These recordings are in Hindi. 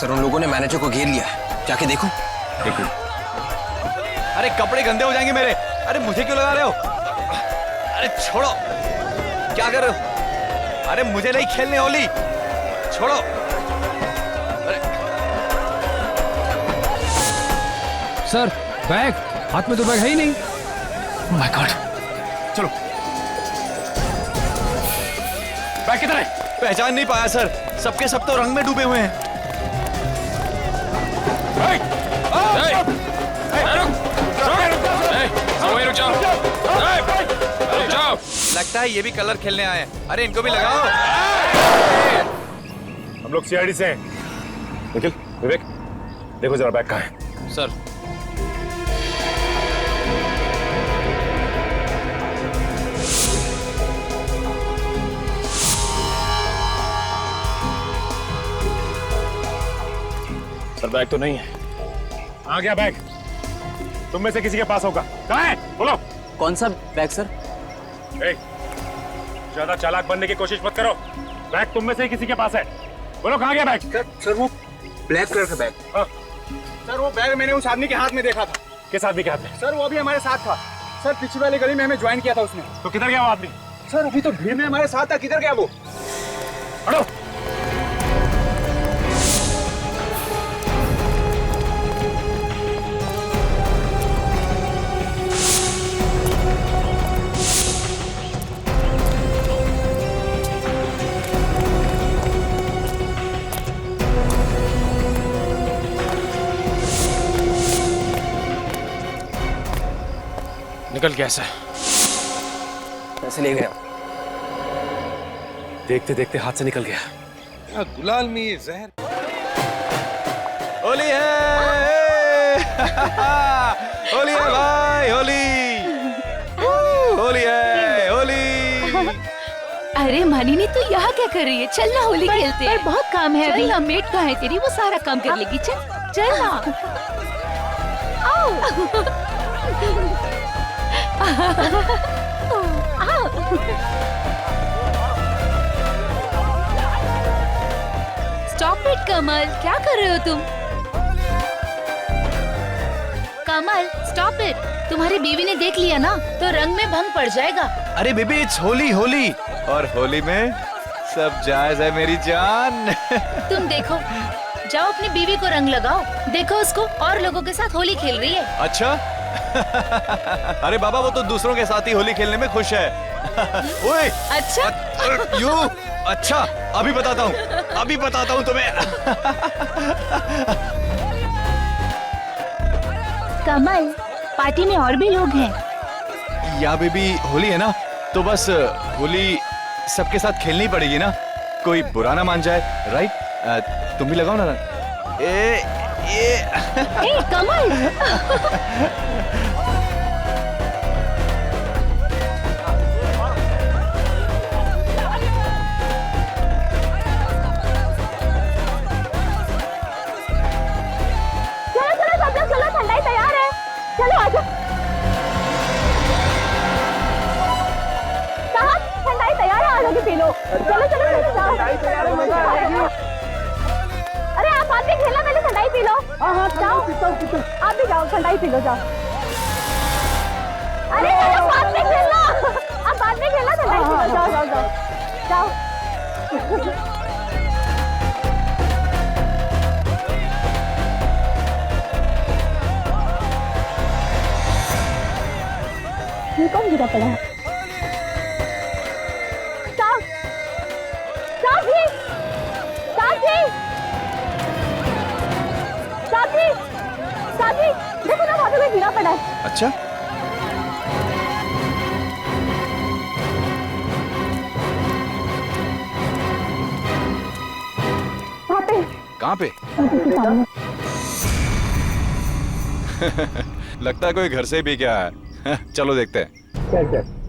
सर उन लोगों ने मैनेजर को घेर लिया है, जाके देखो। देखो। अरे कपड़े गंदे हो जाएंगे मेरे। अरे मुझे क्यों लगा रहे हो? अरे छोड़ो, क्या कर रहे हो? अरे मुझे नहीं खेलने होली, छोड़ो। अरे सर बैग, हाथ में तो बैग है ही नहीं। ओह माय गॉड, चलो। बैग किधर है? पहचान नहीं पाया सर, सबके सब तो रंग में डूबे हुए हैं। लगता है ये भी कलर खेलने आए हैं। अरे इनको भी लगाओ। हम लोग सीआईडी से हैं। निखिल, विवेक, देखो जरा बैग कहाँ है। सर सर बैग तो नहीं है। आ गया बैग, तुम में से किसी के पास होगा। कहाँ है बोलो। कौन सा बैग सर? ज्यादा चालाक बनने की कोशिश मत करो। बैग तुम में से ही किसी के पास है। बोलो कहाँ गया बैग। सर वो ब्लैक कलर का बैग। हाँ। सर वो बैग मैंने उस आदमी के हाथ में देखा था। किस आदमी के हाथ में? सर वो अभी हमारे साथ था। सर पिछली वाली गली में हमें ज्वाइन किया था उसने। तो किधर गया वो आदमी? सर अभी तो भीड़ में हमारे साथ था, किधर गया वो? हटो। निकल गया सर। पैसे ले गए। देखते देखते हाथ से निकल गया। गुलाल में जहर। होली है। होली है भाई, होली। होली है, होली। अरे मानिनी तू यहाँ क्या कर रही है? चल ना होली खेलते हैं। पर बहुत काम है अभी। मेट कहाँ है तेरी? वो सारा काम कर लेगी। चल चल ना। आओ। स्टॉप इट कमल, क्या कर रहे हो तुम? कमल स्टॉप इट। तुम्हारी बीवी ने देख लिया ना तो रंग में भंग पड़ जाएगा। अरे बेबी इट्स होली, होली। और होली में सब जायज है मेरी जान। तुम देखो, जाओ अपनी बीवी को रंग लगाओ। देखो उसको और लोगों के साथ होली खेल रही है। अच्छा। अरे बाबा वो तो दूसरों के साथ ही होली खेलने में खुश है। ओए अच्छा। यू अच्छा, अभी बताता हूँ तुम्हें। कमल पार्टी में और भी लोग हैं। या बेबी होली है ना, तो बस होली सबके साथ खेलनी पड़ेगी ना, कोई बुरा ना मान जाए। राइट? तुम भी लगाओ ना रंग। ए कमल। चलो चलो जाओ। अरे आप बाद में खेलना, पहले ठंडाई पी लो। हाँ जाओ, आप भी जाओ, ठंडाई पी लो, जाओ। अरे चलो बाद में खेलना, आप बाद में खेलना, ठंडाई पी लो, जाओ जाओ जाओ जाओ। ये कौन गिरा पड़ा है? देखो ना वहाँ पे गिरा पड़ा है। अच्छा। कहाँ पे? लगता है कोई घर से ही पी के आया है। चलो देखते हैं। चल।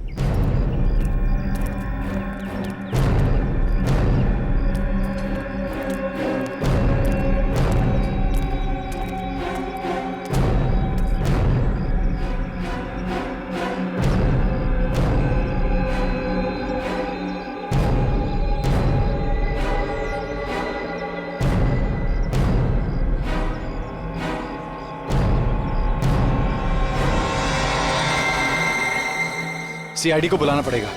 सीआईडी को बुलाना पड़ेगा।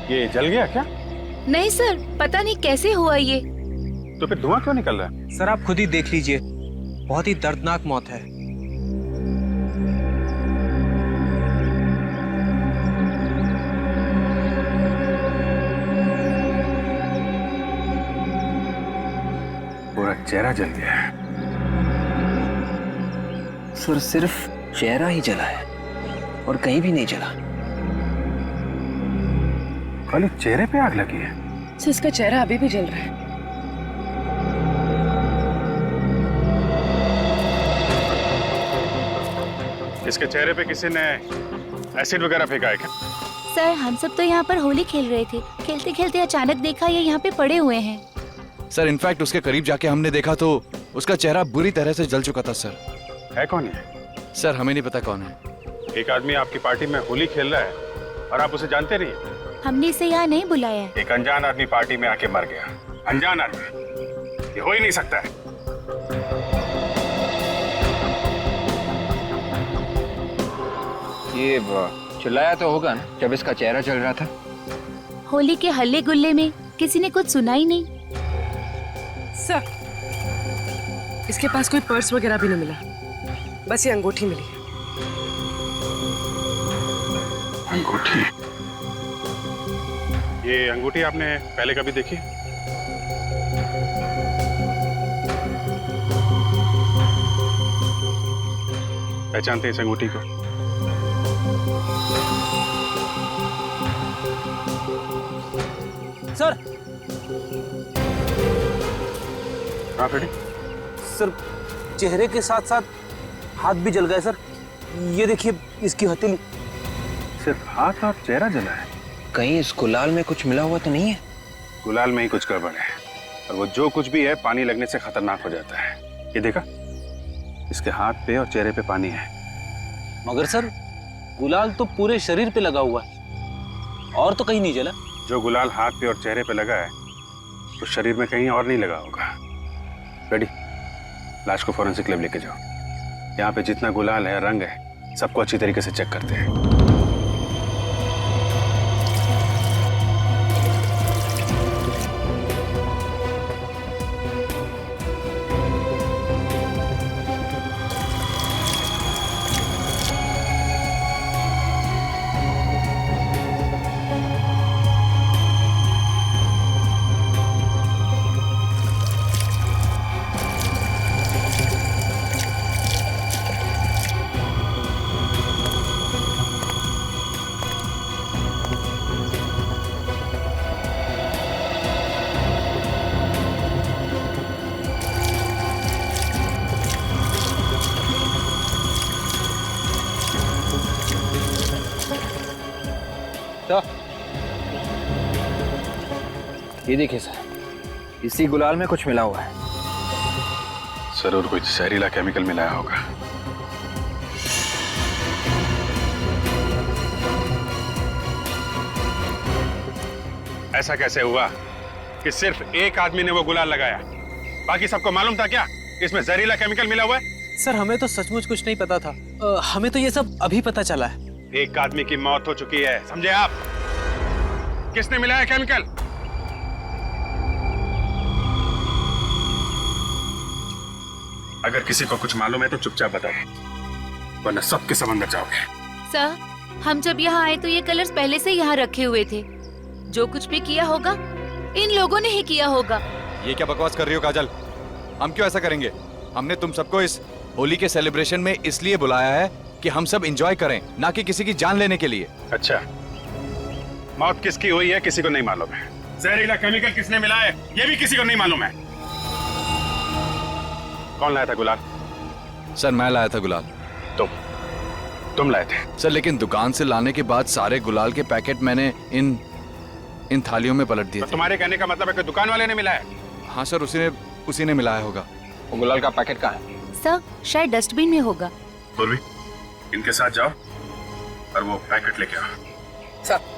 ये जल गया क्या? नहीं सर, पता नहीं कैसे हुआ ये। तो फिर धुआं क्यों निकल रहा है? सर आप खुद ही देख लीजिए, बहुत ही दर्दनाक मौत है। पूरा चेहरा जल गया है। सर सिर्फ चेहरा ही जला है और कहीं भी नहीं जला। खाली चेहरे पे आग लगी है। सर इसका चेहरा अभी भी जल रहा है। इसके चेहरे पे किसी ने एसिड वगैरह फेंका है क्या? सर हम सब तो यहाँ पर होली खेल रहे थे, खेलते खेलते अचानक देखा ये यहाँ पे पड़े हुए हैं। सर इनफैक्ट उसके करीब जाके हमने देखा तो उसका चेहरा बुरी तरह से जल चुका था सर। है कौन है? सर हमें नहीं पता कौन है। एक आदमी आपकी पार्टी में होली खेल रहा है और आप उसे जानते नहीं। हमने इसे यहाँ नहीं बुलाया है। एक अनजान आदमी पार्टी में आके मर गया। अनजान आदमी, ये हो ही नहीं सकता है। ये चिल्लाया तो होगा ना जब इसका चेहरा जल रहा था। होली के हल्ले गुल्ले में किसी ने कुछ सुना ही नहीं। सर इसके पास कोई पर्स वगैरह भी नहीं मिला, बस ये अंगूठी मिली। अंगूठी? ये अंगूठी आपने पहले कभी देखी? पहचानते हैं इस अंगूठी को? सर हाँ फ्रेडी। सर चेहरे के साथ साथ हाथ भी जल गए सर। ये देखिए इसकी हथेली। सिर्फ हाथ और चेहरा जला है? कहीं इस गुलाल में कुछ मिला हुआ तो नहीं है? गुलाल में ही कुछ गड़बड़ है और वो जो कुछ भी है पानी लगने से खतरनाक हो जाता है। ये देखा, इसके हाथ पे और चेहरे पे पानी है। मगर सर गुलाल तो पूरे शरीर पे लगा हुआ है और तो कहीं नहीं जला। जो गुलाल हाथ पे और चेहरे पे लगा है तो शरीर में कहीं और नहीं लगा होगा। रेडी, लाश को फॉरेंसिक लैब लेके जाओ। यहाँ पे जितना गुलाल है, रंग है, सबको अच्छी तरीके से चेक करते हैं। ये देखिए सर, इसी गुलाल में कुछ मिला हुआ है। जरूर कोई जहरीला केमिकल मिलाया होगा। ऐसा कैसे हुआ कि सिर्फ एक आदमी ने वो गुलाल लगाया? बाकी सबको मालूम था क्या इसमें जहरीला केमिकल मिला हुआ है? सर हमें तो सचमुच कुछ नहीं पता था। हमें तो ये सब अभी पता चला है। एक आदमी की मौत हो चुकी है, समझे आप? किसने मिलाया केमिकल? अगर किसी को कुछ मालूम है तो चुपचाप बता दे, वरना सबके सब अंदर जाओगे। सर हम जब यहाँ आए तो ये कलर्स पहले से यहाँ रखे हुए थे। जो कुछ भी किया होगा इन लोगों ने ही किया होगा। ये क्या बकवास कर रही हो काजल? हम क्यों ऐसा करेंगे? हमने तुम सबको इस होली के सेलिब्रेशन में इसलिए बुलाया है कि हम सब एंजॉय करें, ना कि किसी की जान लेने के लिए। अच्छा, मौत किसकी हुई है किसी को नहीं मालूम है। जहरीला केमिकल किसने मिलाया है ये भी किसी को नहीं मालूम है। कौन लाया था गुलाल? सर मैं लाया था गुलाल। तुम लाए थे? सर लेकिन दुकान से लाने के बाद सारे गुलाल के पैकेट मैंने इन थालियों में पलट दिए तो थे। तुम्हारे कहने का मतलब है कि दुकान वाले ने मिलाया? हाँ सर, उसी ने मिलाया होगा। वो गुलाल का पैकेट कहाँ है? सर शायद डस्टबिन में होगा। पूर्वी, इनके साथ जाओ और वो पैकेट लेके आओ। सर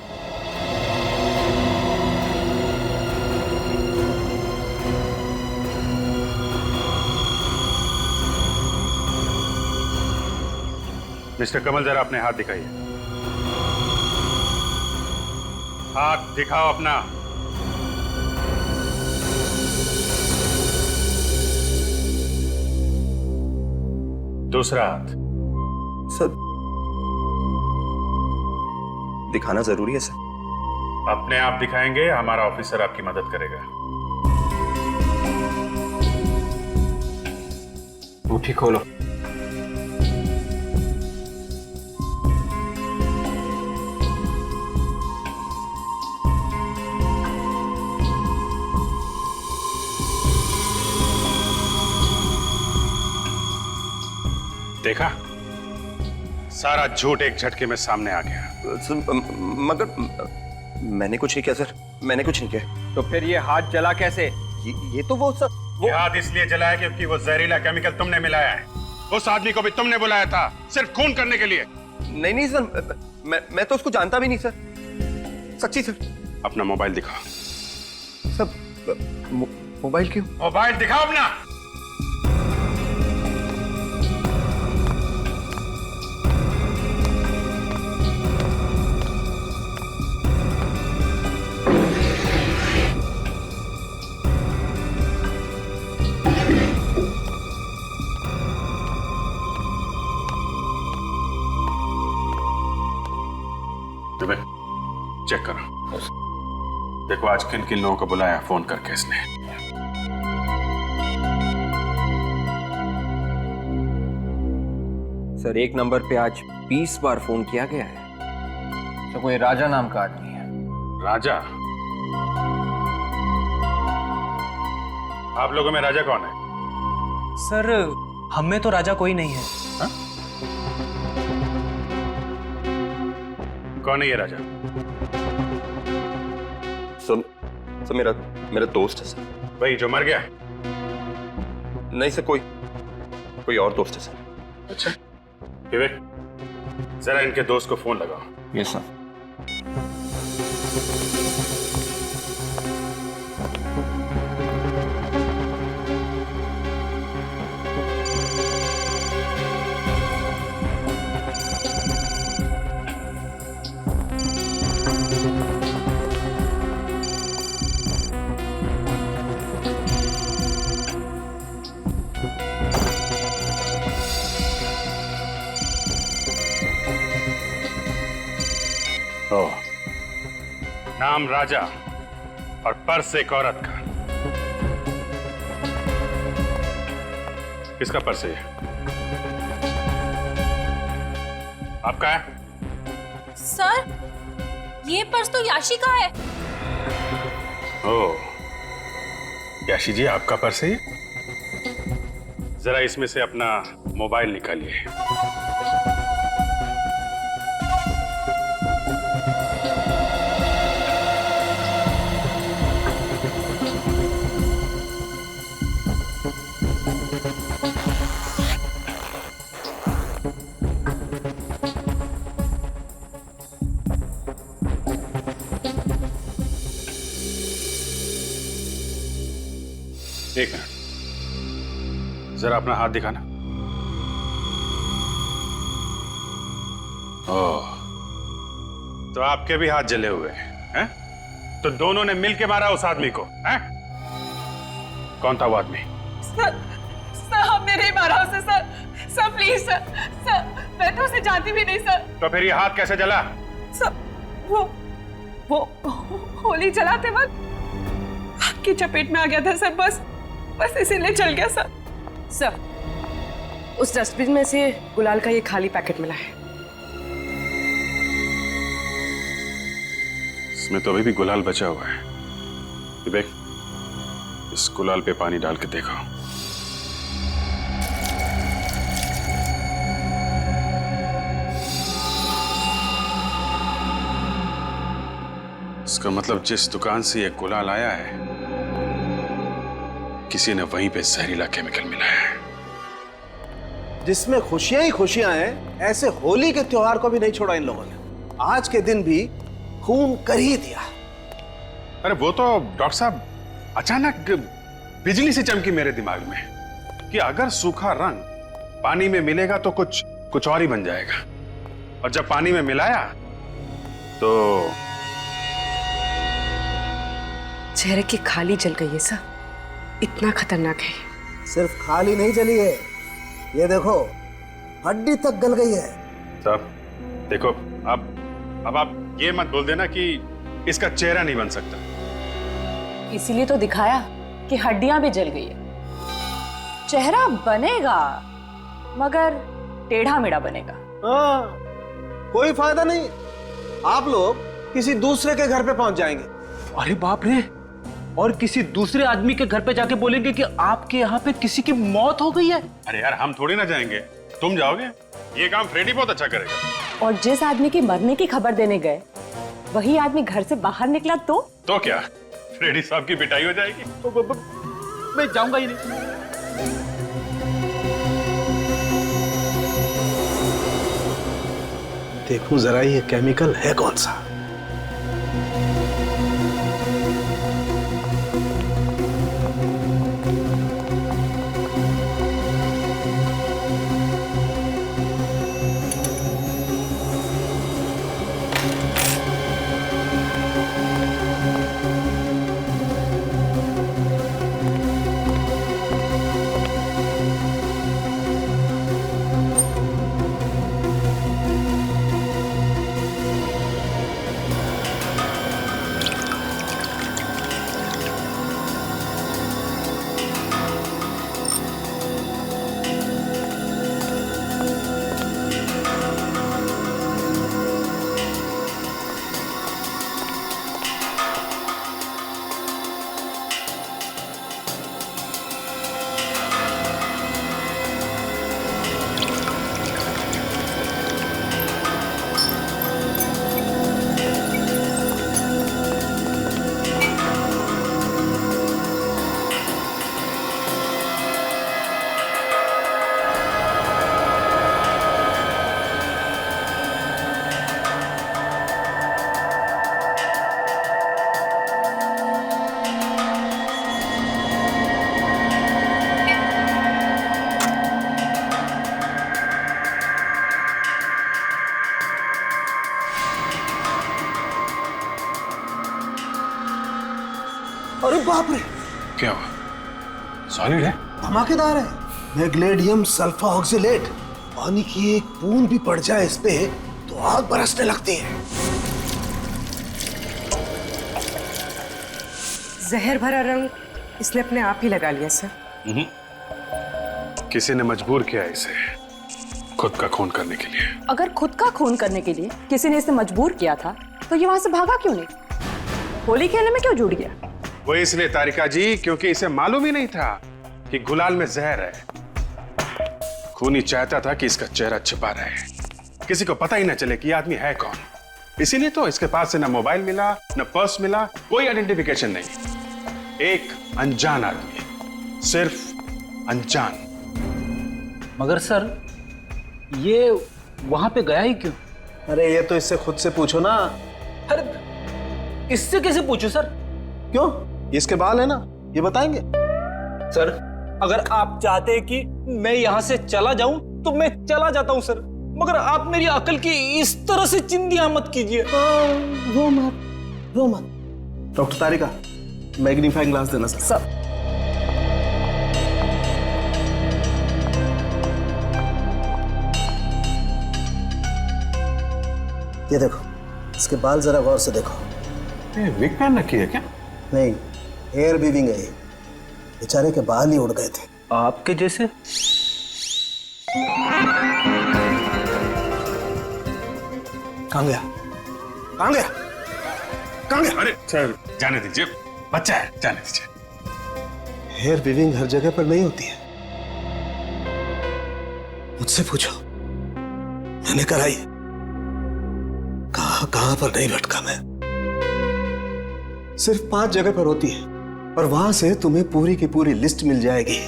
मिस्टर कमल, जरा अपने हाथ दिखाइए। हाथ दिखाओ अपना। दूसरा हाथ। सर दिखाना जरूरी है सर। अपने आप दिखाएंगे, हमारा ऑफिसर आपकी मदद करेगा। मुट्ठी खोलो। देखा, सारा झूठ एक झटके में सामने आ गया। मगर मैंने कुछ नहीं किया सर, मैंने कुछ नहीं किया। तो फिर ये हाथ जला कैसे? ये तो वो सर, वो ये हाथ इसलिए जलाया क्योंकि वो जहरीला केमिकल तुमने मिलाया है। उस आदमी को भी तुमने बुलाया था सिर्फ खून करने के लिए। नहीं सर, मैं तो उसको जानता भी नहीं सर, सच्ची सर। अपना मोबाइल दिखाओ। सर मोबाइल क्यों? मोबाइल दिखाओ अपना। चेक करो, देखो आज किन किन लोगों को बुलाया फोन करके इसने। सर एक नंबर पे आज 20 बार फोन किया गया है। तो कोई राजा नाम का आदमी है। राजा? आप लोगों में राजा कौन है? सर हम में तो राजा कोई नहीं है। हा? कौन है ये राजा? सर मेरा दोस्त है सर। वही जो मर गया? नहीं सर, कोई और दोस्त है सर। अच्छा, विवेक जरा इनके दोस्त को फोन लगाओ। Yes sir. नाम राजा और पर्स एक औरत का। किसका पर्स है? आपका है? सर ये पर्स तो याशी का है। ओह, याशी जी आपका पर्स है? जरा इसमें से अपना मोबाइल निकालिए। एक मिनट, जरा अपना हाथ दिखाना। ओह, तो आपके भी हाथ जले हुए हैं? तो दोनों ने मिलके मारा उस आदमी को, हैं? कौन था वो आदमी? सर हमने नहीं मारा उसे सर। सर प्लीज सर, मैं तो उसे जानती भी नहीं सर। तो फिर ये हाथ कैसे जला? सर वो होली जलाते वक्त आग की चपेट में आ गया था सर। बस इसीलिए चल गया सर। उस डस्टबिन में से गुलाल का ये खाली पैकेट मिला है। इसमें तो अभी भी गुलाल बचा हुआ है। विवेक, इस गुलाल पे पानी डाल के देखो। इसका मतलब जिस दुकान से ये गुलाल आया है किसी ने वहीं पे जहरीला केमिकल मिलाया है। जिसमें खुशियां ही खुशियां हैं, ऐसे होली के त्योहार को भी नहीं छोड़ा इन लोगों ने। आज के दिन भी खून कर ही दिया। अरे वो तो डॉक्टर साहब अचानक बिजली से चमकी मेरे दिमाग में कि अगर सूखा रंग पानी में मिलेगा तो कुछ और ही बन जाएगा, और जब पानी में मिलाया तो चेहरे की खाली जल गई है सर, इतना खतरनाक है। सिर्फ खाली नहीं जली है, ये देखो हड्डी तक गल गई है। साहब देखो, अब आप ये मत बोल देना कि इसका चेहरा नहीं बन सकता। इसीलिए तो दिखाया कि हड्डियां भी जल गई है। चेहरा बनेगा मगर टेढ़ा मेढ़ा बनेगा। हाँ, कोई फायदा नहीं, आप लोग किसी दूसरे के घर पे पहुंच जाएंगे। अरे बाप रे, और किसी दूसरे आदमी के घर पे जाके बोलेंगे कि आपके यहाँ पे किसी की मौत हो गई है। अरे यार हम थोड़ी ना जाएंगे, तुम जाओगे। ये काम फ्रेडी बहुत अच्छा करेगा। और जिस आदमी के मरने की खबर देने गए वही आदमी घर से बाहर निकला तो क्या फ्रेडी साहब की पिटाई हो जाएगी? मैं जाऊंगा ही नहीं। देखूं जरा ये केमिकल है कौन सा। अरे बाप रे, क्या हुआ? सॉलिड है? धमाकेदार है। Magnesium sulpha oxalate. पानी की एक बूंद भी पड़ जाए इस पे तो आग बरसने लगती है। जहर भरा रंग इसने अपने आप ही लगा लिया सर। किसी ने मजबूर किया इसे खुद का खून करने के लिए। अगर खुद का खून करने के लिए किसी ने इसे मजबूर किया था तो ये वहां से भागा क्यों नहीं? होली खेलने में क्यों जुड़ गया? वो इसलिए तारिका जी क्योंकि इसे मालूम ही नहीं था कि गुलाल में जहर है। खूनी चाहता था कि इसका चेहरा छिपा रहे, किसी को पता ही ना चले कि यह आदमी है कौन। इसीलिए तो इसके पास से ना मोबाइल मिला, ना पर्स मिला, कोई आइडेंटिफिकेशन नहीं। एक अनजान आदमी, सिर्फ अनजान। मगर सर ये वहां पे गया ही क्यों? अरे ये तो इससे खुद से पूछो ना। अरे इससे कैसे पूछूं सर? क्यों? इसके बाल है ना, ये बताएंगे। सर अगर आप चाहते हैं कि मैं यहाँ से चला जाऊं तो मैं चला जाता हूं सर, मगर आप मेरी अकल की इस तरह से चिंदियां मत कीजिए। रो मत। डॉक्टर तारिका, मैग्नीफाइंग ग्लास देना सर। ये देखो, इसके बाल जरा गौर से देखो। विग पहन रखी है क्या? नहीं, हेयर वीविंग है। बेचारे के बाल ही उड़ गए थे। आपके जैसे? कहाँ गया? कहाँ गया? कहाँ गया? अरे सर जाने दीजिए, बच्चा है, जाने दीजिए। हेयर वीविंग हर जगह पर नहीं होती है। मुझसे पूछो, मैंने कराई है। कहाँ पर नहीं भटका मैं। सिर्फ 5 जगह पर होती है, और वहां से तुम्हें पूरी की पूरी लिस्ट मिल जाएगी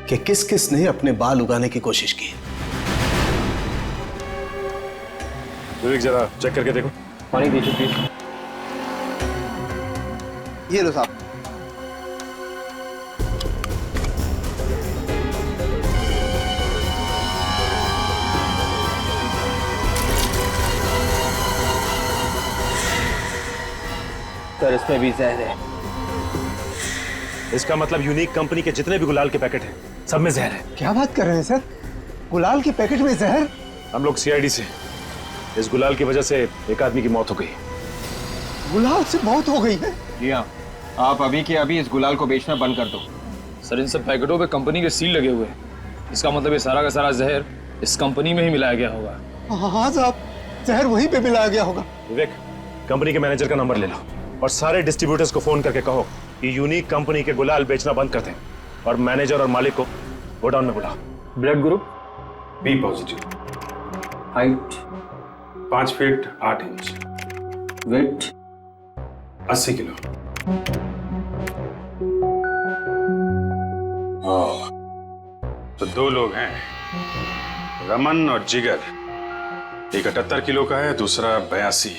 कि किस किस ने अपने बाल उगाने की कोशिश की। विवेक जरा चेक करके देखो। पानी दीजिए प्लीज। ये लो साहब। सर इसमें भी जहर है। इसका मतलब यूनिक कंपनी के जितने भी गुलाल के पैकेट हैं सब में जहर है। क्या बात कर रहे हैं सर? गुलाल के पैकेट में जहर? हम लोग सीआईडी से इस गुलाल की वजह से एक आदमी की मौत हो गई। गुलाल से मौत हो गई है? जी हाँ, आप अभी के अभी इस गुलाल को बेचना बंद कर दो। सर इन सब पैकेटों पे कंपनी के सील लगे हुए हैं। इसका मतलब ये सारा का सारा जहर इस कंपनी में ही मिलाया गया होगा। हाँ साहब, जहर वहीं पे मिलाया गया होगा। विवेक, कंपनी के मैनेजर का नंबर ले लो और सारे डिस्ट्रीब्यूटर्स को फोन करके कहो कि यूनिक कंपनी के गुलाल बेचना बंद कर दें और मैनेजर और मालिक को गोडाउन में बुलाओ। Blood group B positive. Height 5 feet 8 inch. Weight 80 kilo. तो 2 लोग हैं, रमन और जिगर। एक 78 किलो का है, दूसरा 82।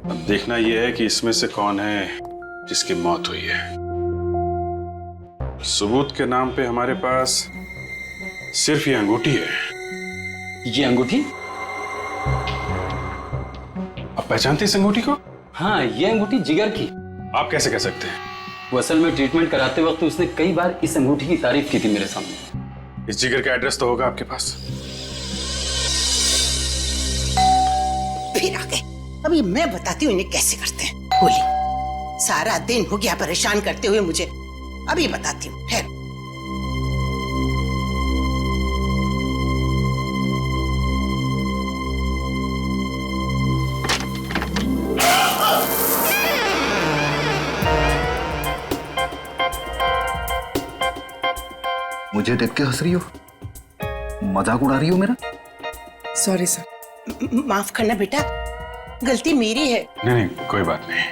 अब देखना यह है कि इसमें से कौन है जिसकी मौत हुई है। सबूत के नाम पे हमारे पास सिर्फ ये अंगूठी है। ये अंगूठी? आप पहचानते इस अंगूठी को? हाँ, ये अंगूठी जिगर की। आप कैसे कह सकते हैं? वो असल में ट्रीटमेंट कराते वक्त उसने कई बार इस अंगूठी की तारीफ की थी मेरे सामने। इस जिगर का एड्रेस तो होगा आपके पास? फिर आ गए। अभी मैं बताती हूँ इन्हें कैसे करते हैं। होली सारा दिन हो गया परेशान करते हुए मुझे, अभी बताती हूँ। ठहरो। मुझे देख के हंस रही हो? मजाक उड़ा रही हो मेरा? सॉरी सर, माफ करना बेटा, गलती मेरी है। नहीं, कोई बात नहीं,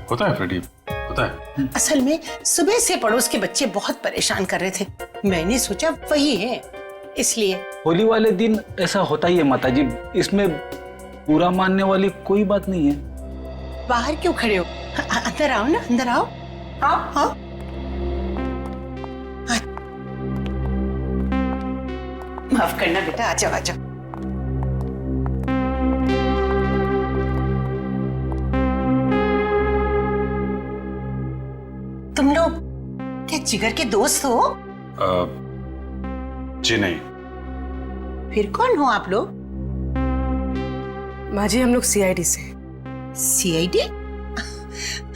होता है फ्रेडी, होता है। असल में सुबह से पड़ोस के बच्चे बहुत परेशान कर रहे थे, मैंने सोचा वही है, इसलिए। होली वाले दिन ऐसा होता ही है माताजी, इसमें बुरा मानने वाली कोई बात नहीं है। बाहर क्यों खड़े हो? अंदर आओ ना, अंदर आओ। आओ आओ। माफ करना बेटा, आ जाओ आ जाओ। तुम लोग क्या जिगर के दोस्त हो? जी नहीं। फिर कौन हो आप लोग? माँ जी, हम लोग सीआईडी से। सीआईडी?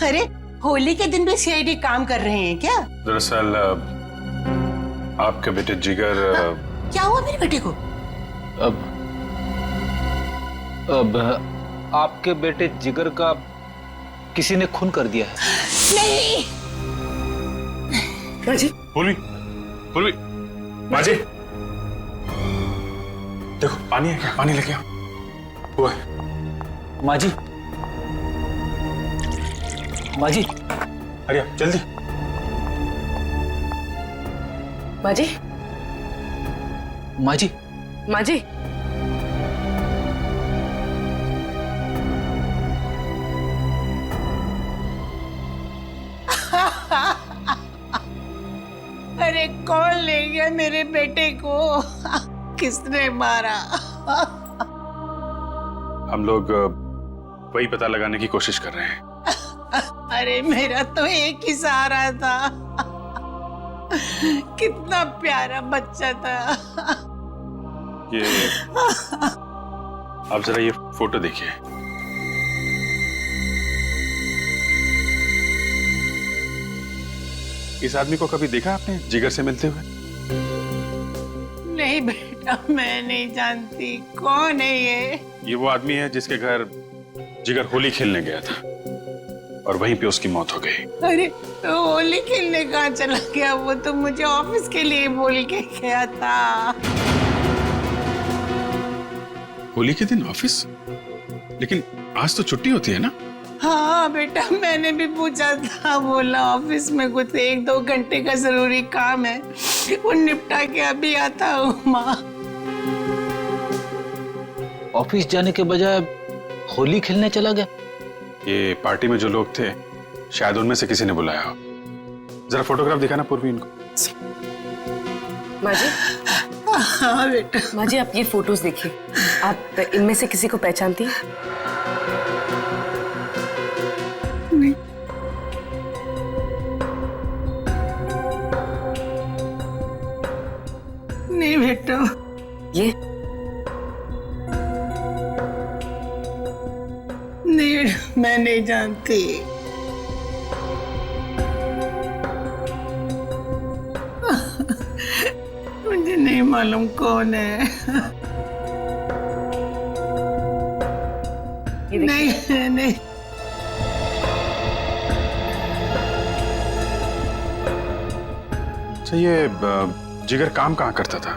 अरे होली के दिन भी सीआईडी काम कर रहे हैं क्या? दरअसल आपके बेटे जिगर। क्या हुआ मेरे बेटे को? अब आपके बेटे जिगर का किसी ने खून कर दिया है। नहीं। माँ जी, पूर्वी, पूर्वी, माँ जी, देखो पानी है क्या? पानी लेके आओ। हुआ है। माँ जी, माँ जी, अरे जल्दी। माँ जी, माँ जी, माँ जी। अरे कौन ले गया मेरे बेटे को? किसने मारा? हम लोग वही पता लगाने की कोशिश कर रहे हैं। अरे मेरा तो एक ही सहारा था, कितना प्यारा बच्चा था। ये आप जरा ये फोटो देखिए। इस आदमी को कभी देखा आपने जिगर से मिलते हुए? नहीं बेटा, मैं नहीं जानती। कौन है ये वो आदमी है जिसके घर जिगर होली खेलने गया था और वहीं पे उसकी मौत हो गई। अरे तो होली खेलने कहाँ चला गया? वो तो मुझे ऑफिस के लिए बोल के गया था। होली के दिन ऑफिस? लेकिन आज तो छुट्टी होती है ना? हाँ बेटा, मैंने भी पूछा था, बोला ऑफिस में कुछ 1-2 घंटे का जरूरी काम है, वो निपटा के अभी आता हूँ माँ। ऑफिस जाने के बजाय होली खेलने चला गया। ये पार्टी में जो लोग थे शायद उनमें से किसी ने बुलाया हो। जरा फोटोग्राफ दिखाना पूर्वी इनको। माँ जी। हाँ बेटा। माँ जी, आप ये फोटोज देखिए, आप इनमें से किसी को पहचानती हैं? नहीं। नहीं बेटा। ये नहीं, मैं नहीं जानती। मुझे नहीं मालूम कौन है। नहीं नहीं। अच्छा, ये जिगर काम कहाँ करता था?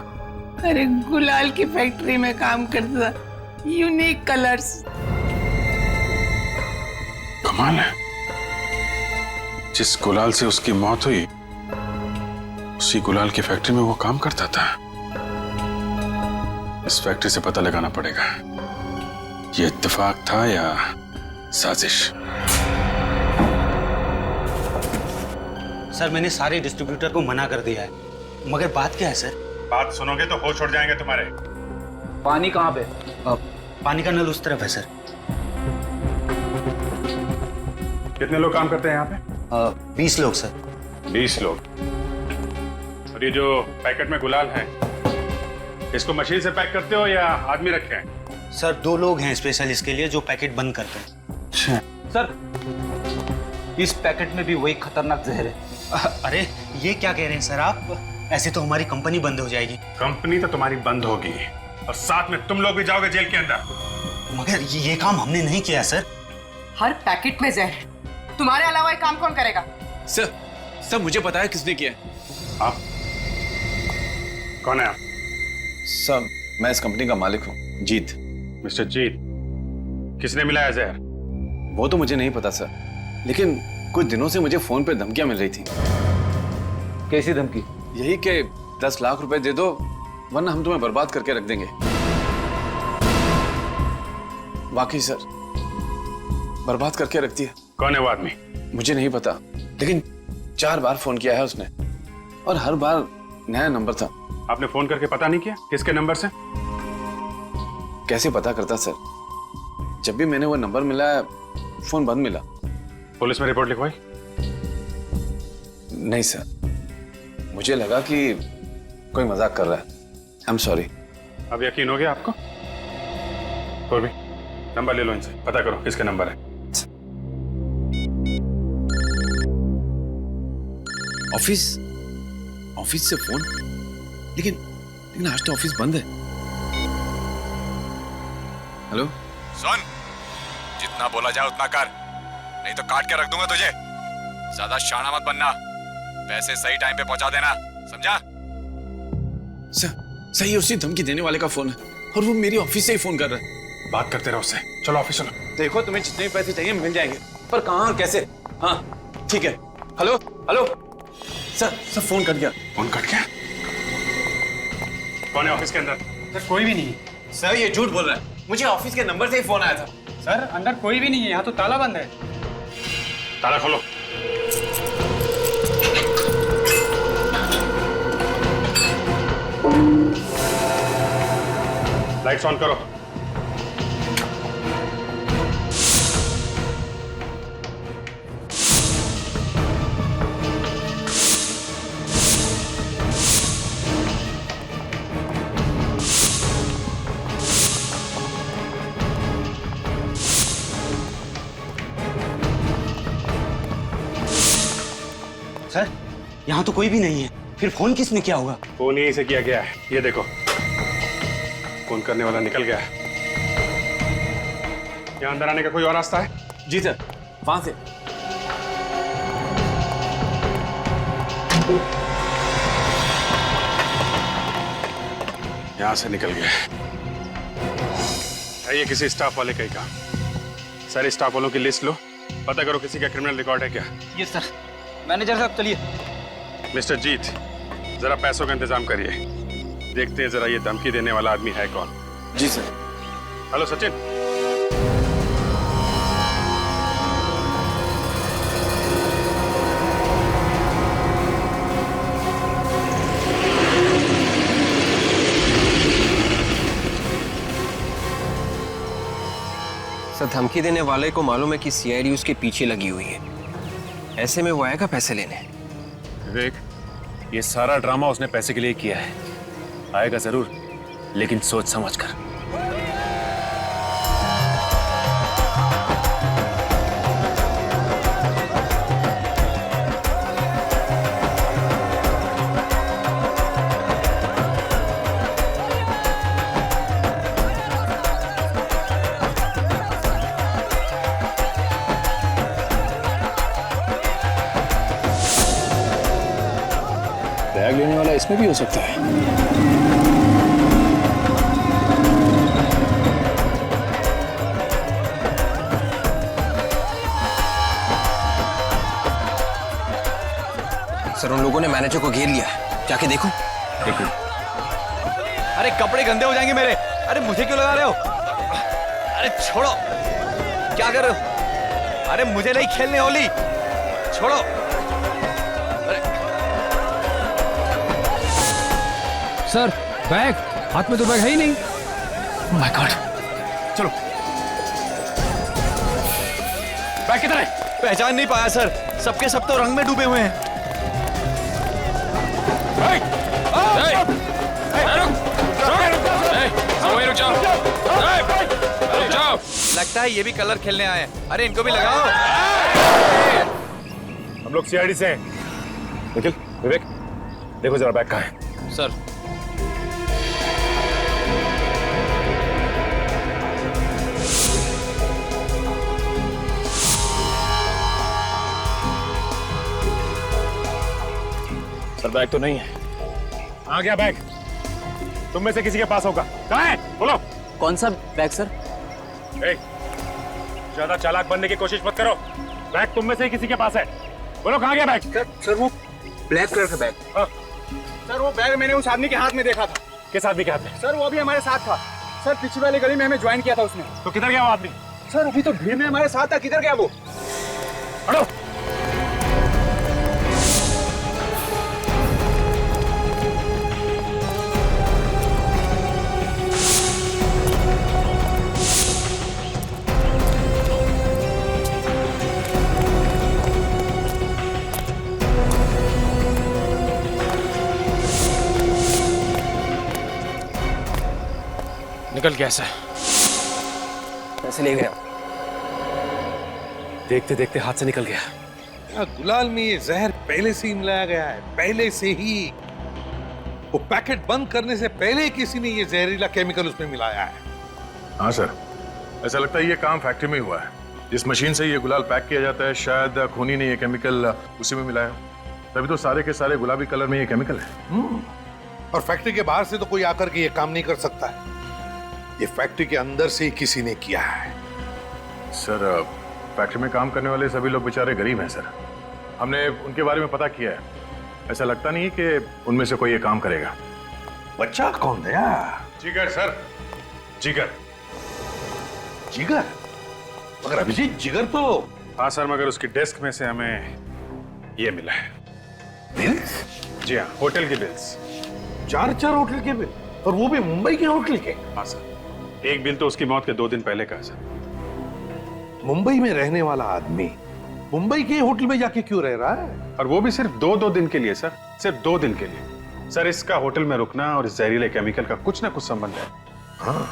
अरे गुलाल की फैक्ट्री में काम करता था, यूनिक कलर्स। कमाल है, जिस गुलाल से उसकी मौत हुई उसी गुलाल की फैक्ट्री में वो काम करता था। इस फैक्ट्री से पता लगाना पड़ेगा ये इत्तेफाक था या साजिश। सर, मैंने सारे डिस्ट्रीब्यूटर को मना कर दिया है, मगर बात क्या है सर? बात सुनोगे तो होश उड़ जाएंगे तुम्हारे। पानी कहाँ पे? पानी का नल उस तरफ है सर। कितने लोग काम करते हैं यहाँ पे? 20 लोग सर। 20 लोग। और ये जो पैकेट में गुलाल है, इसको मशीन से पैक करते हो या आदमी रखे हैं? सर, 2 लोग हैं स्पेशल इसके लिए जो पैकेट बंद करते हैं। अच्छा सर, इस पैकेट में भी वही खतरनाक जहर है। अरे ये क्या कह रहे हैं सर आप? ऐसे तो हमारी कंपनी बंद हो जाएगी। कंपनी तो तुम्हारी बंद होगी और साथ में तुम लोग भी जाओगे जेल के अंदर। मगर ये काम हमने नहीं किया सर। हर पैकेट में जहर, तुम्हारे अलावा ये काम कौन करेगा? सर मुझे पता है किसने किया। आप कौन है? आप? सर, मैं इस कंपनी का मालिक हूँ, जीत। मिस्टर जीत, किसने मिलाया जहर? वो तो मुझे नहीं पता सर, लेकिन कुछ दिनों से मुझे फोन पे धमकियां मिल रही थी। कैसी धमकी? यही कि 10 लाख रुपए दे दो वरना हम तुम्हें बर्बाद करके रख देंगे। वाकई सर, बर्बाद करके रखती है। कौन है वो आदमी? मुझे नहीं पता, लेकिन 4 बार फोन किया है उसने और हर बार नया नंबर था। आपने फोन करके पता नहीं किया किसके नंबर से? कैसे पता करता सर? जब भी मैंने वो नंबर मिला फोन बंद मिला। पुलिस में रिपोर्ट लिखवाई? नहीं सर, मुझे लगा कि कोई मजाक कर रहा है। I am sorry. अब यकीन हो गया आपको? कोई भी नंबर ले लो इनसे, पता करो किसका नंबर है। ऑफिस से फोन, लेकिन आज तो ऑफिस बंद है। हेलो? सुन, जितना बोला जाए उतना कर, नहीं तो काट के रख दूंगा तुझे। ज्यादा शाना मत बनना, पैसे सही टाइम पे पहुंचा देना, समझा? सही उसी धमकी देने वाले का फोन है और वो मेरी ऑफिस से ही फोन कर रहा है। बात करते रहो उससे। चलो ऑफिस चलो। देखो, तुम्हें जितने भी पैसे चाहिए मिल जाएंगे, पर कहां और कैसे? हाँ ठीक है। Hello hello sir phone cut गया। फोन कट गया? कौन है ऑफिस के अंदर? सर, कोई भी नहीं। सर, ये झूठ बोल रहा है, मुझे ऑफिस के नंबर से ही फोन आया था। सर, अंदर कोई भी नहीं है, यहाँ तो ताला बंद है। ताला खोलो। लाइट्स ऑन करो। सर, यहाँ तो कोई भी नहीं है, फिर फोन किसने किया होगा? फोन यहीं से किया गया है, ये देखो। फोन करने वाला निकल गया है। यहाँ अंदर आने का कोई और रास्ता है? जी सर, वहां से। यहां से निकल गया है। ये किसी स्टाफ वाले का ही काम। सारे स्टाफ वालों की लिस्ट लो पता करो किसी का क्रिमिनल रिकॉर्ड है क्या। ये सर। मैनेजर साहब चलिए। मिस्टर जीत, जरा पैसों का इंतजाम करिए। देखते हैं जरा ये धमकी देने वाला आदमी है कौन। जी सर। हेलो सचिन। सर, धमकी देने वाले को मालूम है कि सीआईडी उसके पीछे लगी हुई है। ऐसे में वो आएगा पैसे लेने। विवेक, ये सारा ड्रामा उसने पैसे के लिए किया है। आएगा जरूर, लेकिन सोच समझ कर। बैग लेने वाला इसमें भी हो सकता है। सर, उन लोगों ने मैनेजर को घेर लिया है। जाके देखो। देखो। अरे कपड़े गंदे हो जाएंगे मेरे। अरे मुझे क्यों लगा रहे हो? अरे छोड़ो, क्या कर रहे हो? अरे मुझे नहीं खेलने होली, छोड़ो। सर, बैग हाथ में तो बैग है ही नहीं। My God. चलो। बैग किधर है? पहचान नहीं पाया सर, सबके सब तो रंग में डूबे हुए हैं। लगता है ये भी कलर खेलने आए हैं। अरे इनको भी लगाओ। हम लोग सीआईडी से हैं। निखिल, विवेक, देखो जरा बैग कहाँ है। सर। सर, बैग तो नहीं है। कहाँ गया बैग? तुम में से किसी के पास होगा। कहाँ है? बोलो। कौन सा बैग सर? ज्यादा चालाक बनने की कोशिश मत करो। बैग तुम में से ही किसी के पास है। बोलो कहाँ गया बैग? सर वो ब्लैक कलर का बैग। हाँ। सर वो बैग मैंने उस आदमी के हाथ में देखा था। किस आदमी के हाथ में? सर वो अभी हमारे साथ था। सर पिछली वाली गली में हमें ज्वाइन किया था उसने। तो किधर गया वो आदमी? सर अभी तो भीड़ में हमारे साथ था, किधर गया वो? हटो। निकल गया सर। पैसे ले गया। देखते देखते हाथ से निकल गया। गुलाल में ये जहर पहले से ही मिलाया गया है, पहले से ही। वो पैकेट बंद करने से पहले किसी ने ये जहरीला केमिकल उसमें मिलाया है। हाँ सर, ऐसा लगता है ये काम फैक्ट्री में हुआ है। जिस मशीन से ये गुलाल पैक किया जाता है, शायद खूनी ने ये केमिकल उसी में मिलाया। तभी तो सारे के सारे गुलाबी कलर में ये केमिकल है। और फैक्ट्री के बाहर से तो कोई आकर के ये काम नहीं कर सकता है। ये फैक्ट्री के अंदर से ही किसी ने किया है। सर, फैक्ट्री में काम करने वाले सभी लोग बेचारे गरीब हैं सर। हमने उनके बारे में पता किया है। ऐसा लगता नहीं है कि उनमें से कोई ये काम करेगा। बच्चा कौन दया? जिगर सर, जिगर। जिगर? मगर अभिजीत, जिगर तो। हाँ सर, मगर उसकी डेस्क में से हमें ये मिला है। बिल्स? जी हाँ, होटल के बिल्स। 4 होटल के बिल, और वो भी मुंबई के होटल के। हाँ सर, एक बिल तो उसकी मौत के 2 दिन पहले का है सर। मुंबई में रहने वाला आदमी मुंबई के होटल में जाके क्यों रह रहा है? और वो भी सिर्फ 2 दिन के लिए सर, सिर्फ 2 दिन के लिए। सर, इसका होटल में रुकना और इस जहरीले केमिकल का कुछ ना कुछ संबंध है। हाँ,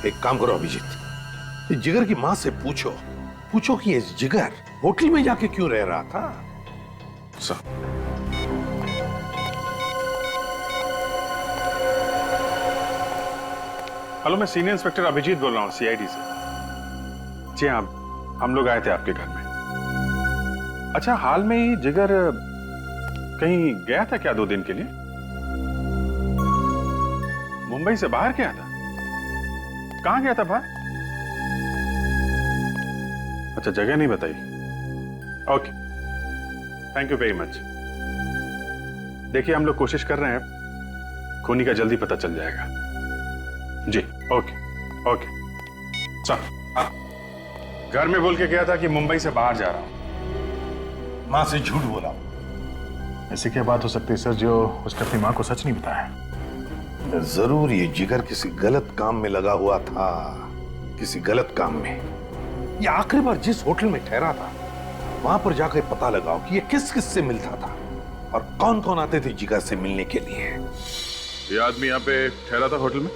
एक काम करो अभिजीत, जिगर की माँ से पूछो कि ये जिगर होटल में जाके क्यों रह रहा था। सर, हेलो, मैं सीनियर इंस्पेक्टर अभिजीत बोल रहा हूँ, सीआईडी से। जी हाँ, हम लोग आए थे आपके घर में। अच्छा, हाल में ही जिगर कहीं गया था क्या 2 दिन के लिए? मुंबई से बाहर गया था? कहाँ गया था बाहर? अच्छा, जगह नहीं बताई। Okay, thank you very much. देखिए हम लोग कोशिश कर रहे हैं, खूनी का जल्दी पता चल जाएगा। जी ओके ओके। चल, घर में बोल के गया था कि मुंबई से बाहर जा रहा हूं। मां से झूठ बोला। ऐसी क्या बात हो सकती है सर जो उसने अपनी मां को सच नहीं बताया? जरूर ये जिगर किसी गलत काम में लगा हुआ था, किसी गलत काम में। ये आखिरी बार जिस होटल में ठहरा था वहां पर जाकर पता लगाओ कि ये किस किस से मिलता था और कौन कौन आते थे जिगर से मिलने के लिए। ये आदमी यहाँ पे ठहरा था होटल में?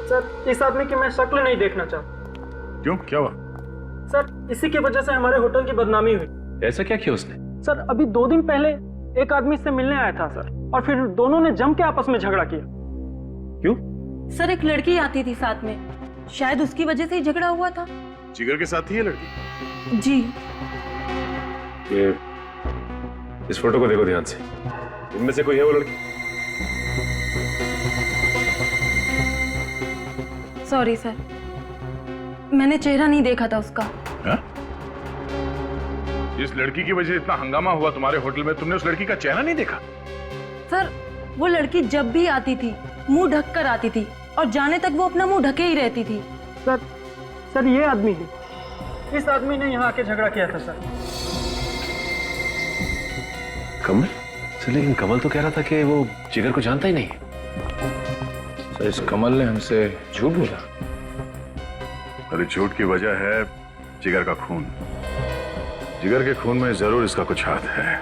सर इस आदमी की मैं शक्ल नहीं देखना चाहता। क्यों, क्या हुआ? सर इसी की वजह से हमारे होटल की बदनामी हुई। ऐसा क्या किया उसने? सर अभी 2 दिन पहले एक आदमी से मिलने आया था सर, और फिर दोनों ने जम के आपस में झगड़ा किया। क्यों? सर एक लड़की आती थी साथ में, शायद उसकी वजह से ही झगड़ा हुआ था। जिगर के साथ थी ये लड़की? जी। ये इस फोटो को देखो ध्यान से, इनमें से कोई है वो लड़की? सॉरी सर, मैंने चेहरा नहीं देखा था उसका। हा? इस लड़की की वजह से इतना हंगामा हुआ तुम्हारे होटल में, तुमने उस लड़की का चेहरा नहीं देखा? सर वो लड़की जब भी आती थी मुंह ढक कर आती थी, और जाने तक वो अपना मुंह ढके ही रहती थी। सर ये आदमी है, इस आदमी ने यहाँ आके झगड़ा किया था सर। कमल? सर लेकिन कमल तो कह रहा था कि वो जिगर को जानता ही नहीं। सर इस कमल ने हमसे झूठ बोला। अरे झूठ की वजह है जिगर का खून। जिगर के खून में जरूर इसका कुछ हाथ है।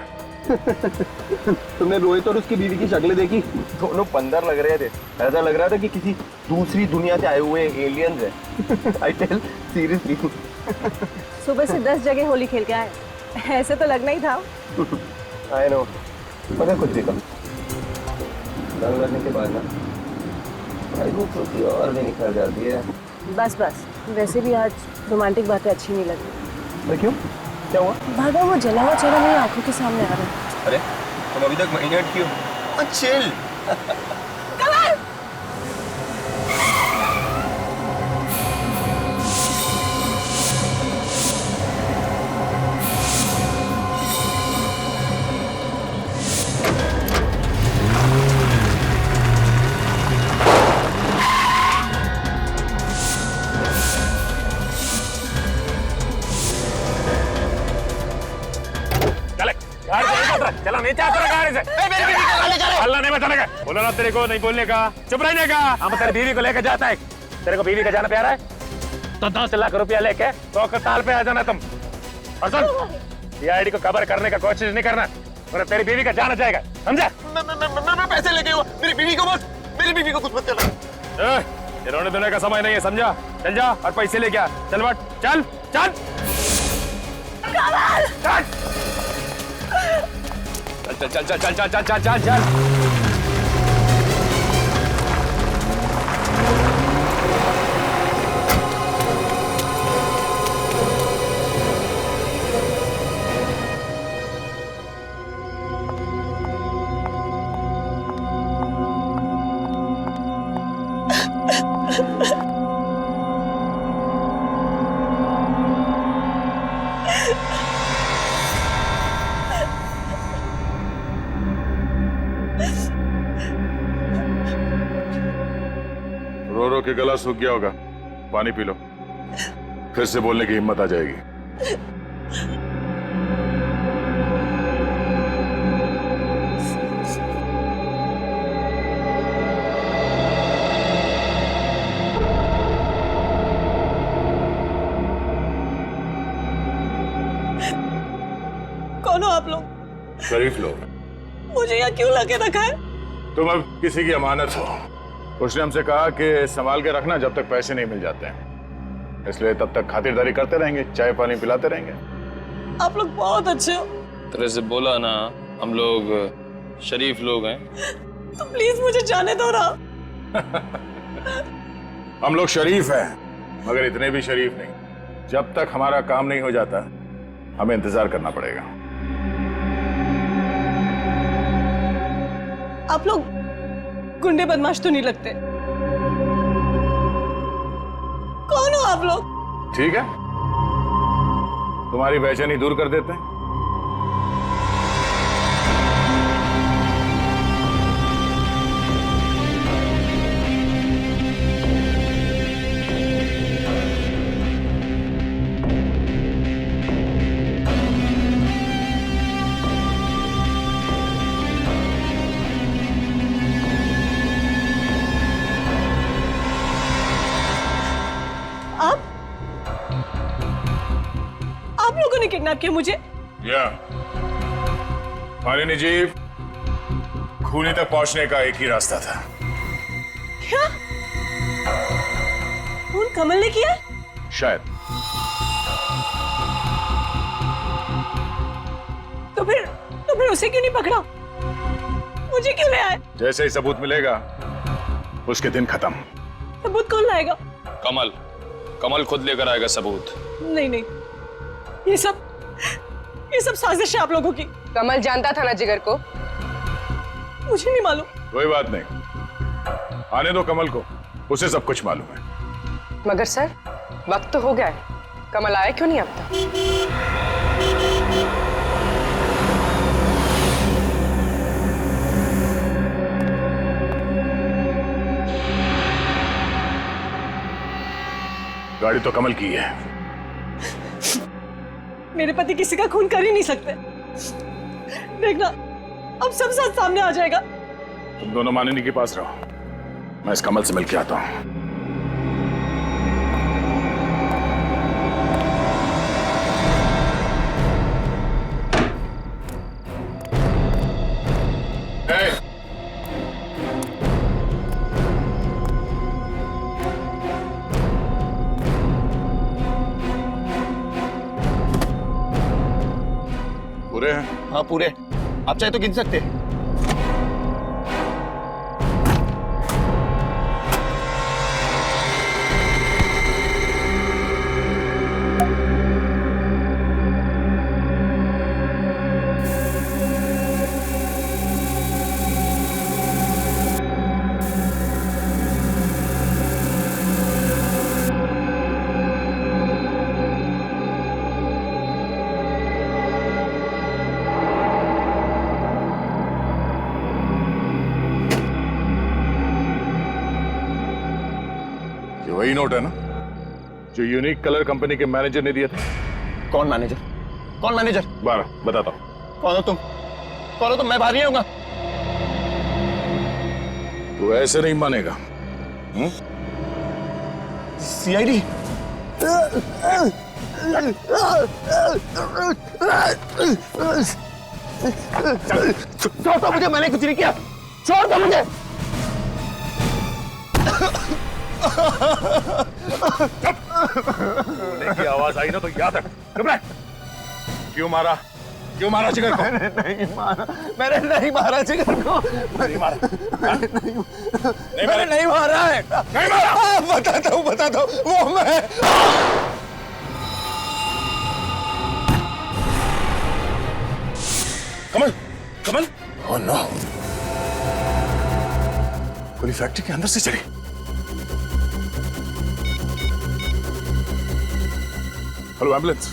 तुमने रोहित और उसकी बीवी की शक्लें देखी? दोनों बंदर लग रहे थे। ऐसा लग रहा था कि किसी दूसरी दुनिया से आए हुए एलियंस हैं। I tell seriously. सुबह से 10 जगह होली खेल के आए, ऐसे तो लगना ही था। आई नो, मगर कुछ देखा रंग लगने के बाद ना भाई वो खुशी और भी निकल जाती है। बस बस, वैसे भी आज रोमांटिक बातें अच्छी नहीं लगी। तो क्यों, क्या हुआ? भागा वो जला हुआ चेहरा मेरी आंखों के सामने आ रहा है। अरे तुम अभी तक माइनट क्यों? चिल। चला नीचे आता गाड़ी से। मेरी बीवी को ले चलो। अल्लाह नहीं बताने का, बोला ना तेरे को नहीं बोलने का, चुप रहने का। हम तेरी बीवी को लेकर जाता है। तेरे को बीवी का जाना प्यारा है तो 10 लाख रुपया लेके तो ताल पे आ जाना तुम। और सुन, सीआईडी को कवर करने का कोशिश नहीं करना, वरना तेरी बीवी का जाना जाएगा, समझा? मैं पैसे लेके हुआ, मेरी बीवी को बस, मेरी बीवी को कुछ मत करना। ये रोने धोने का समय नहीं है, समझा? चल जा और पैसे लेके आ। चल बट, चल चल चल चल चल चल चल चल चल चल चल। रो रो के गला सूख गया होगा, पानी पी लो, फिर से बोलने की हिम्मत आ जाएगी। कौन हो आप लोग? शरीफ लोग। मुझे यहाँ क्यों लगे रखा है? तुम अब किसी की अमानत हो। उसने हमसे कहा कि संभाल के रखना जब तक पैसे नहीं मिल जाते हैं, इसलिए तब तक खातिरदारी करते रहेंगे, चाय पानी पिलाते रहेंगे। आप लोग बहुत अच्छे हो। तेरे से बोला ना, हम लोग शरीफ लोग हैं। तो प्लीज मुझे जाने दो ना। हम लोग शरीफ हैं, मगर इतने भी शरीफ नहीं। जब तक हमारा काम नहीं हो जाता हमें इंतजार करना पड़ेगा। आप लोग गुंडे बदमाश तो नहीं लगते। कौन हो आप लोग? ठीक है, तुम्हारी बेचैनी दूर कर देते हैं। किडनैप किया मुझे? या मालिनी जी, खूनी तक पहुंचने का एक ही रास्ता था। क्या? खून कमल ने किया? शायद। तो फिर उसे क्यों नहीं पकड़ा? मुझे क्यों ले आए? जैसे ही सबूत मिलेगा उसके दिन खत्म। सबूत कौन लाएगा? कमल, कमल खुद लेकर आएगा सबूत। नहीं, ये सब साजिश है आप लोगों की। कमल जानता था ना जिगर को। मुझे नहीं मालूम। कोई बात नहीं, आने दो कमल को, उसे सब कुछ मालूम है। मगर सर, वक्त तो हो गया है, कमल आया क्यों नहीं अब तक? गाड़ी तो कमल की है। मेरे पति किसी का खून कर ही नहीं सकते। देखना, अब सब सच सामने आ जाएगा। तुम दोनों मानिनी के पास रहो, मैं इस कमल से मिलके आता हूं। पूरे हैं? हाँ पूरे, आप चाहे तो गिन सकते हैं। वही नोट है ना जो यूनिक कलर कंपनी के मैनेजर ने दिया था? कौन मैनेजर? कौन मैनेजर? 12 बताता हूं। कौन हो तुम? कौन हो तुम? मैं बाहर नहीं आऊंगा। तू ऐसे नहीं मानेगा। सीआईडी? छोड़ दो मुझे, मैंने कुछ नहीं किया। छोड़ दो मुझे। की आवाज आई ना तो याद रख। घबरा। क्यों मारा? क्यों मारा जिगर को? नहीं मारा, मैंने नहीं मारा जिगर को। नहीं मारा? मैंने नहीं मारा है। नहीं मारा? बताता हूँ, वो मैं। कमल, कमल। ओह नो, गोली फैक्ट्री के अंदर से चली। Hello ambulance.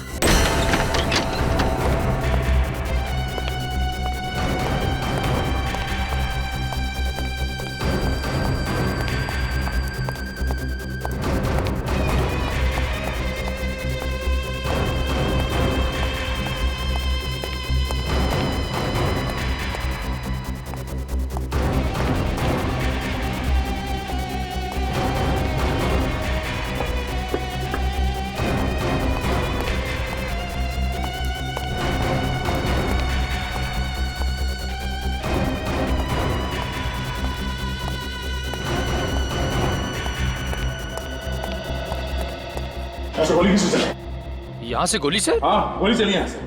गोली किससे चली? यहाँ से गोली सर? हाँ, गोली चली यहाँ से।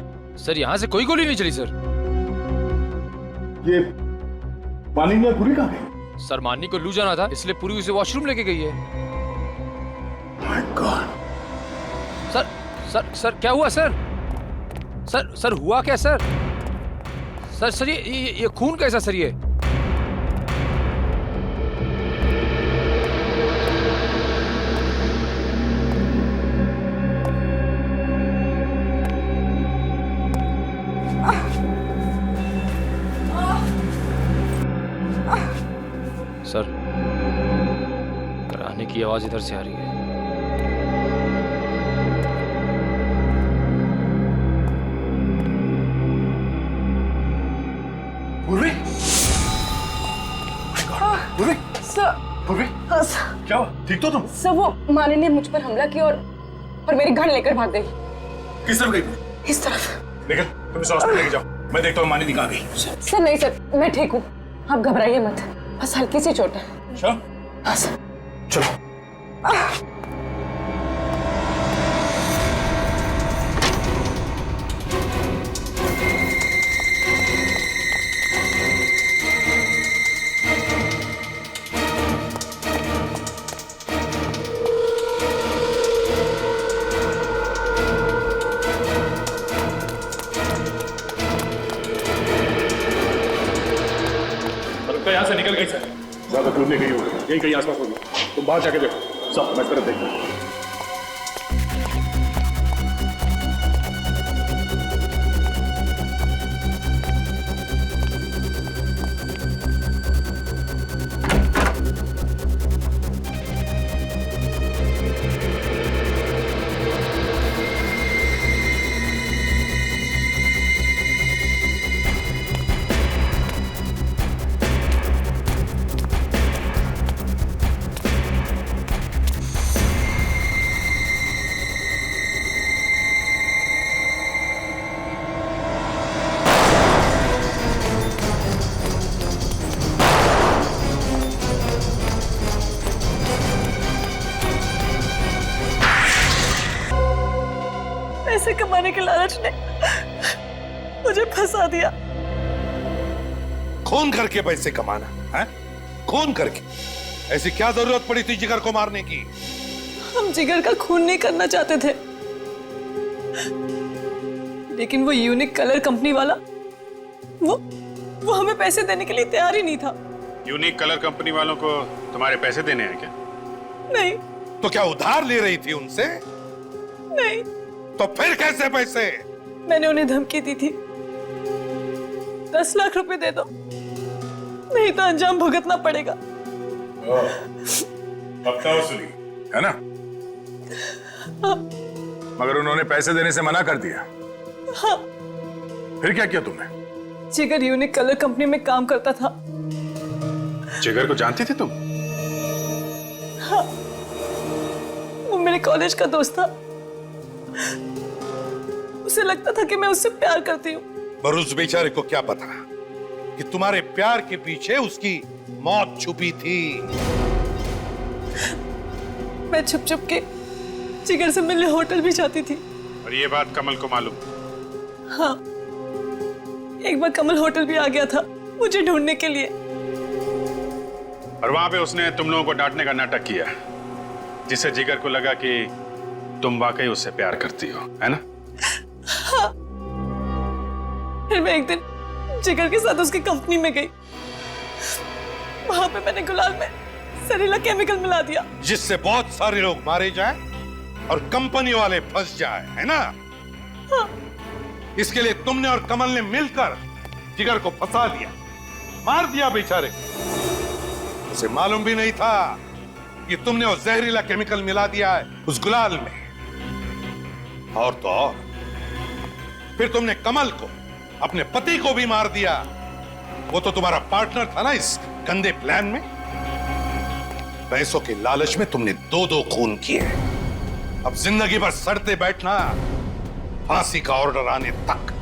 सर यहाँ से कोई गोली नहीं चली सर। ये मानिनी और पूरी कहाँ गई? सर माननी को लू जाना था, इसलिए पूरी उसे वॉशरूम लेके गई है। My God. सर क्या हुआ सर? सर हुआ क्या सर? सर ये खून कैसा सर ये? सर कराने की आवाज इधर से आ रही है। पूर्वी? पूर्वी? सर। पूर्वी? क्या हुआ? ठीक तो तुम? सर वो माने ने मुझ पर हमला किया और मेरी गन लेकर भाग गई। किस तरफ गई? इस तरफ। निकल, तुम इसे हॉस्पिटल लेके जाओ, मैं देखता हूँ मानी कहाँ गई। सर नहीं सर, मैं ठीक हूँ, आप घबराइए मत, बस हल्की सी चोट है। अच्छा? हाँ सर। चलो। यहाँ से निकल गई सर, ज्यादा दूर नहीं गई होगी, यही कहीं आसपास होगी, तुम बाहर जाके देखो। सब मैं इस तरफ देखता हूँ। पैसे कमाने के लालच ने मुझे फंसा दिया। खून करके पैसे कमाना है? खून करके? ऐसी क्या जरूरत पड़ी थी जिगर को मारने की? हम जिगर का खून नहीं करना चाहते थे, लेकिन वो यूनिक कलर कंपनी वाला वो हमें पैसे देने के लिए तैयार ही नहीं था। यूनिक कलर कंपनी वालों को तुम्हारे पैसे देने हैं क्या? नहीं। तो क्या उधार ले रही थी उनसे? नहीं। तो फिर कैसे पैसे? मैंने उन्हें धमकी दी थी, 10 लाख रुपए दे दो, नहीं तो अंजाम भुगतना पड़ेगा। अब तो सुनी है ना? हाँ। मगर उन्होंने पैसे देने से मना कर दिया। हाँ। फिर क्या किया तुमने? जिगर यूनिक कलर कंपनी में काम करता था। जिगर को जानती थी तुम? हाँ, वो मेरे कॉलेज का दोस्त था। उसे लगता था कि मैं उससे प्यार करती हूँ। पर उस बेचारे को क्या पता कि तुम्हारे प्यार के पीछे उसकी मौत छुपी थी। मैं छुप छुप के जिगर से मिलने होटल भी जाती थी। और ये बात कमल को मालूम? हाँ, एक बार कमल होटल भी आ गया था मुझे ढूंढने के लिए। और वहां पे उसने तुम लोगों को डांटने का नाटक किया, जिससे जिगर को लगा कि तुम वाकई उससे प्यार करती हो, है ना? हाँ। फिर मैं एक दिन जिगर के साथ उसकी कंपनी में गई। वहां पे मैंने गुलाल में जहरीला केमिकल मिला दिया, जिससे बहुत सारे लोग मारे जाएं और कंपनी वाले फंस जाएं, है ना? हाँ। इसके लिए तुमने और कमल ने मिलकर जिगर को फंसा दिया, मार दिया बेचारे। उसे मालूम भी नहीं था कि तुमने वो जहरीला केमिकल मिला दिया है उस गुलाल में। और तो और फिर तुमने कमल को, अपने पति को भी मार दिया। वो तो तुम्हारा पार्टनर था ना इस गंदे प्लान में। पैसों के लालच में तुमने 2-2 खून किए। अब जिंदगी भर सड़ते बैठना, फांसी का ऑर्डर आने तक।